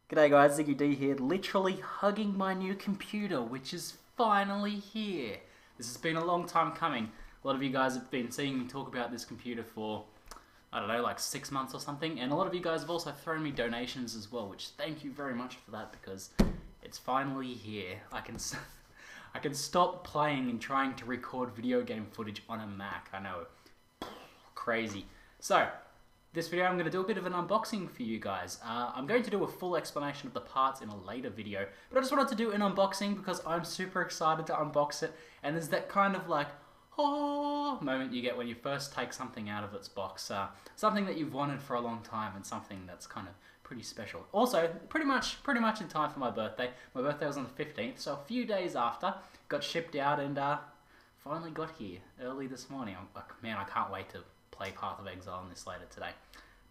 G'day guys, ZiggyD here, literally hugging my new computer, which is finally here. This has been a long time coming. A lot of you guys have been seeing me talk about this computer for, I don't know, like 6 months or something, and a lot of you guys have also thrown me donations as well, which thank you very much for that, because it's finally here. I can stop playing and trying to record video game footage on a Mac. I know, crazy. So, this video I'm going to do a bit of an unboxing for you guys. I'm going to do a full explanation of the parts in a later video, but I just wanted to do an unboxing because I'm super excited to unbox it, and there's that kind of like, oh, moment you get when you first take something out of its box. Something that you've wanted for a long time and something that's kind of pretty special. Also, pretty much in time for my birthday. My birthday was on the 15th, so a few days after, got shipped out and finally got here early this morning. I'm like, man, I can't wait to play Path of Exile on this later today.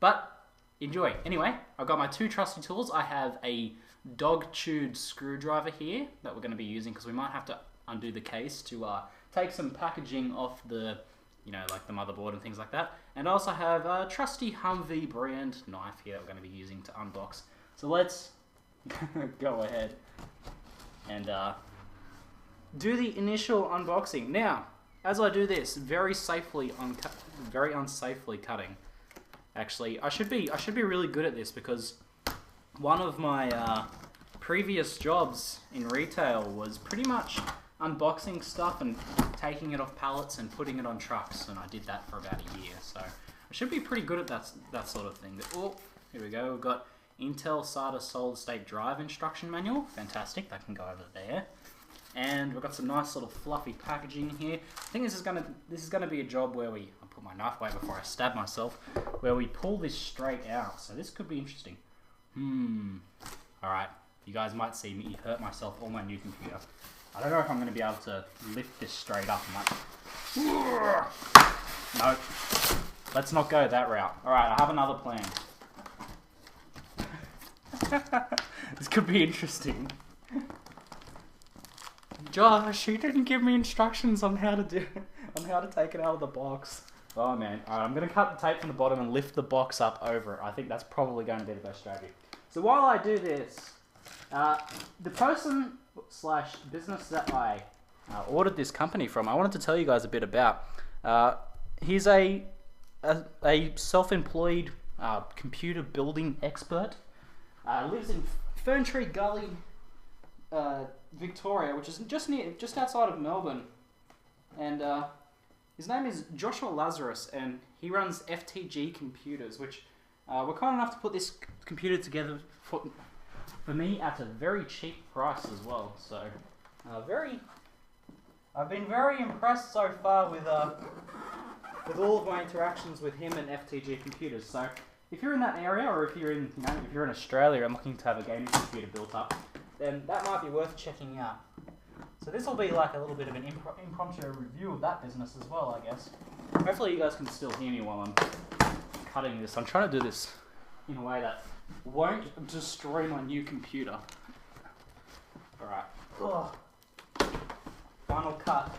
But enjoy. Anyway, I've got my two trusty tools. I have a dog-chewed screwdriver here that we're going to be using because we might have to undo the case to take some packaging off the, you know, like the motherboard and things like that. And I also have a trusty Humvee brand knife here that we're going to be using to unbox. So let's go ahead and do the initial unboxing. Now, as I do this, very unsafely cutting. Actually, I should be really good at this because one of my previous jobs in retail was pretty much unboxing stuff and taking it off pallets and putting it on trucks, and I did that for about a year. So I should be pretty good at that sort of thing. Oh, here we go. We've got Intel SATA solid state drive instruction manual. Fantastic. That can go over there. And we've got some nice little fluffy packaging here. I think this is gonna be a job where I'll put my knife away before I stab myself, where we pull this straight out. So this could be interesting. Alright, you guys might see me hurt myself on my new computer. I don't know if I'm gonna be able to lift this straight up. No, let's not go that route. Alright, I have another plan. This could be interesting. Josh, he didn't give me instructions on how to take it out of the box. Oh man. Alright, I'm gonna cut the tape from the bottom and lift the box up over it. I think that's probably going to be the best strategy. So while I do this, the person / business that I ordered this company from, I wanted to tell you guys a bit about. He's a self-employed computer building expert. Lives in Ferntree Gully, Victoria, which is just outside of Melbourne, and his name is Josh Lazarus, and he runs FTG Computers, which we're kind enough to put this computer together for me at a very cheap price as well. So I've been very impressed so far with all of my interactions with him and FTG Computers. So if you're in that area, or if you're in Australia and looking to have a gaming computer built up, then that might be worth checking out. So this will be like a little bit of an impromptu review of that business as well, I guess. Hopefully you guys can still hear me while I'm cutting this. I'm trying to do this in a way that won't destroy my new computer. Alright. Final cut.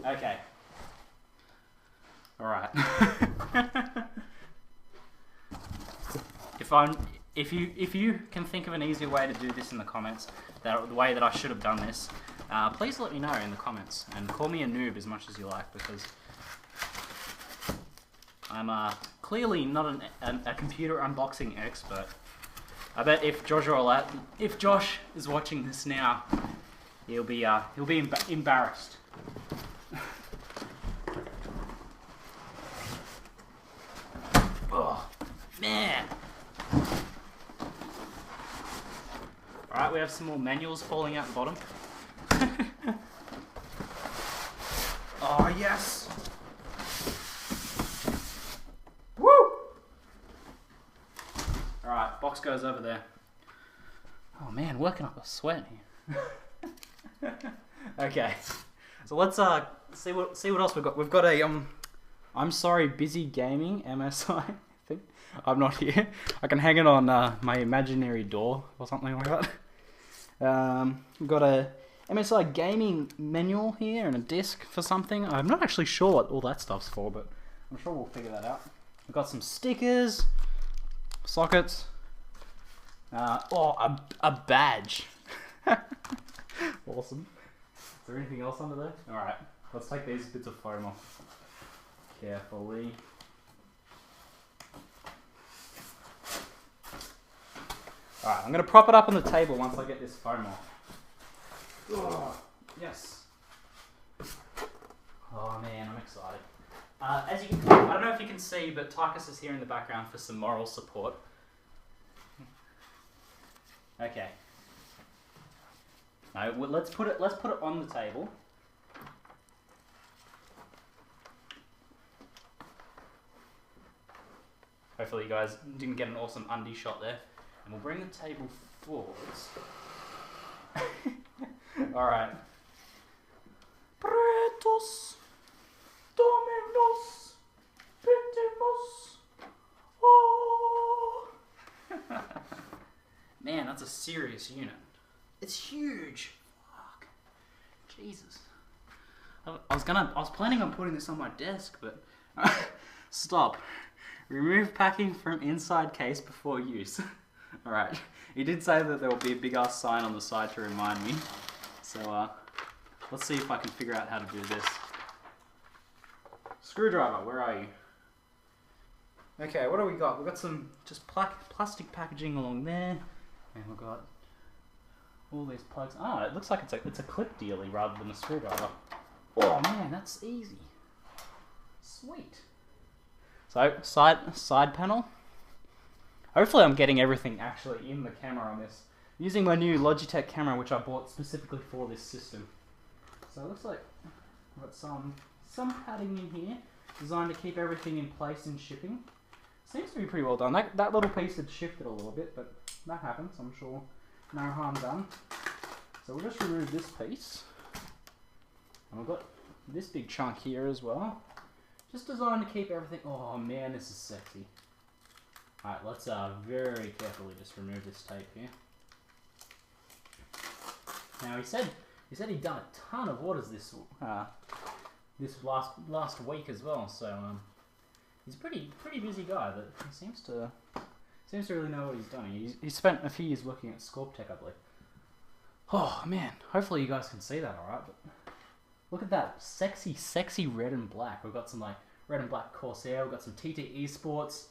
Okay. Alright. If you can think of an easier way to do this in the comments, the way that I should have done this, please let me know in the comments, and call me a noob as much as you like, because I'm clearly not a computer unboxing expert. I bet if Josh is watching this now, he'll be embarrassed. Oh man. Alright, we have some more manuals falling out the bottom. Oh, yes! Woo! Alright, box goes over there. Oh man, working up a sweat here. Okay, so let's see what else we've got. We've got a I'm sorry, busy gaming MSI. Thing. I'm not here. I can hang it on my imaginary door or something like that. We've got a MSI gaming manual here and a disc for something. I'm not actually sure what all that stuff's for, but I'm sure we'll figure that out. We've got some stickers, sockets, A badge. Awesome. Is there anything else under there? Alright, let's take these bits of foam off carefully. Alright, I'm going to prop it up on the table once I get this foam off. Oh, yes. Oh man, I'm excited. As you can, I don't know if you can see, but Tychus is here in the background for some moral support. Okay. No, let's put it on the table. Hopefully you guys didn't get an awesome undie shot there. And we'll bring the table forwards. Alright. Pretos Dominos Pitimus. Oh. Man, that's a serious unit. It's huge. Fuck. Jesus. I was planning on putting this on my desk, but stop. Remove packing from inside case before use. Alright. He did say that there will be a big ass sign on the side to remind me. So let's see if I can figure out how to do this. Screwdriver, where are you? Okay, what do we got? We've got some just plastic packaging along there. And we've got all these plugs. Ah, it looks like it's a clip dealie rather than a screwdriver. Oh man, that's easy. Sweet. So, side panel. Hopefully I'm getting everything actually in the camera on this. I'm using my new Logitech camera, which I bought specifically for this system. So it looks like I've got some padding in here, designed to keep everything in place in shipping. Seems to be pretty well done. That little piece had shifted a little bit, but that happens, I'm sure. No harm done. So we'll just remove this piece. And we've got this big chunk here as well. Just designed to keep everything... Oh man, this is sexy. Alright, let's very carefully just remove this tape here. Now he said he'd done a ton of orders this last week as well, so he's a pretty busy guy. But he seems to really know what he's doing. He's spent a few years working at Scorptech, I believe. Oh man, hopefully you guys can see that alright, but look at that sexy red and black. We've got some like red and black Corsair, we've got some TTE Sports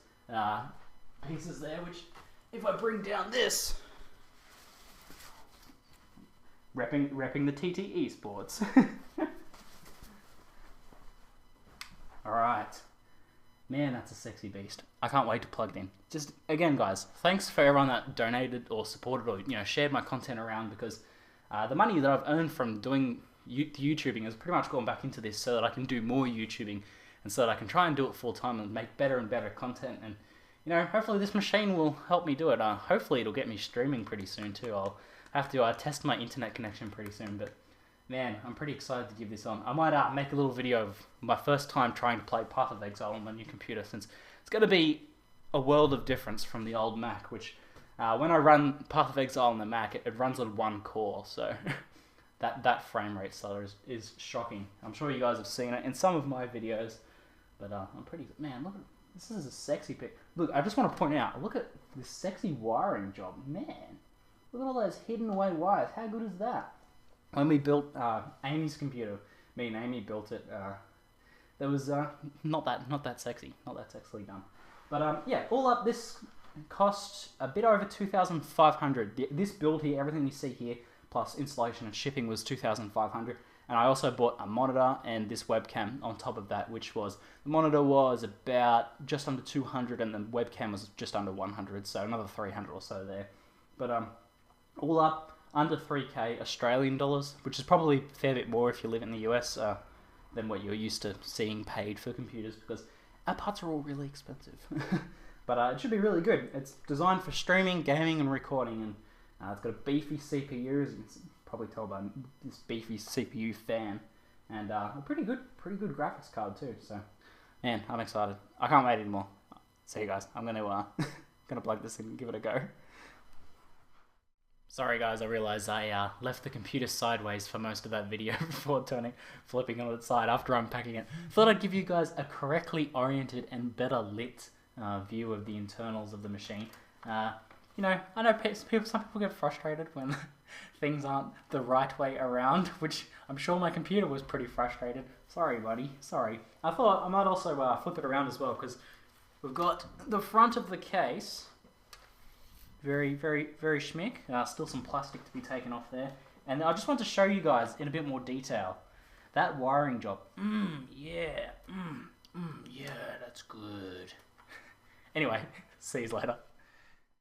pieces there, which if I bring down this, repping the TTE Sports. Alright. Man, that's a sexy beast. I can't wait to plug it in. Just, again guys, thanks for everyone that donated or supported or shared my content around, because the money that I've earned from doing YouTubing has pretty much gone back into this so that I can do more YouTubing and so that I can try and do it full time and make better and better content. And hopefully this machine will help me do it. Hopefully it'll get me streaming pretty soon too. I'll have to test my internet connection pretty soon, but man, I'm pretty excited to give this on. I might make a little video of my first time trying to play Path of Exile on my new computer, since it's going to be a world of difference from the old Mac, which when I run Path of Exile on the Mac, it runs on one core, so that frame rate stutter is shocking. I'm sure you guys have seen it in some of my videos, but I'm pretty... Man, look at this. Is a sexy pic. Look, I just want to point out, look at this sexy wiring job. Man, look at all those hidden away wires. How good is that? When we built Amy's computer, me and Amy built it, there was not that sexy, not that sexily done. But yeah, all up, this cost a bit over 2,500. This build here, everything you see here, plus installation and shipping, was 2,500. And I also bought a monitor and this webcam on top of that, which was, the monitor was about just under 200 and the webcam was just under 100, so another 300 or so there. But all up, under 3K Australian dollars, which is probably a fair bit more if you live in the US than what you're used to seeing paid for computers, because our parts are all really expensive. But it should be really good. It's designed for streaming, gaming, and recording, and it's got a beefy CPU, as you can probably tell by this beefy CPU fan, and a pretty good graphics card too. So, man, I'm excited. I can't wait anymore. See you guys. I'm gonna plug this in and give it a go. Sorry guys, I realised I left the computer sideways for most of that video before flipping on its side after unpacking it. Thought I'd give you guys a correctly oriented and better lit view of the internals of the machine. you know, I know some people get frustrated when things aren't the right way around, which I'm sure my computer was pretty frustrated. Sorry, buddy. Sorry. I thought I might also flip it around as well, because we've got the front of the case. Very, very, very schmick. Still some plastic to be taken off there. And I just want to show you guys in a bit more detail that wiring job. Yeah, that's good. Anyway, see you later.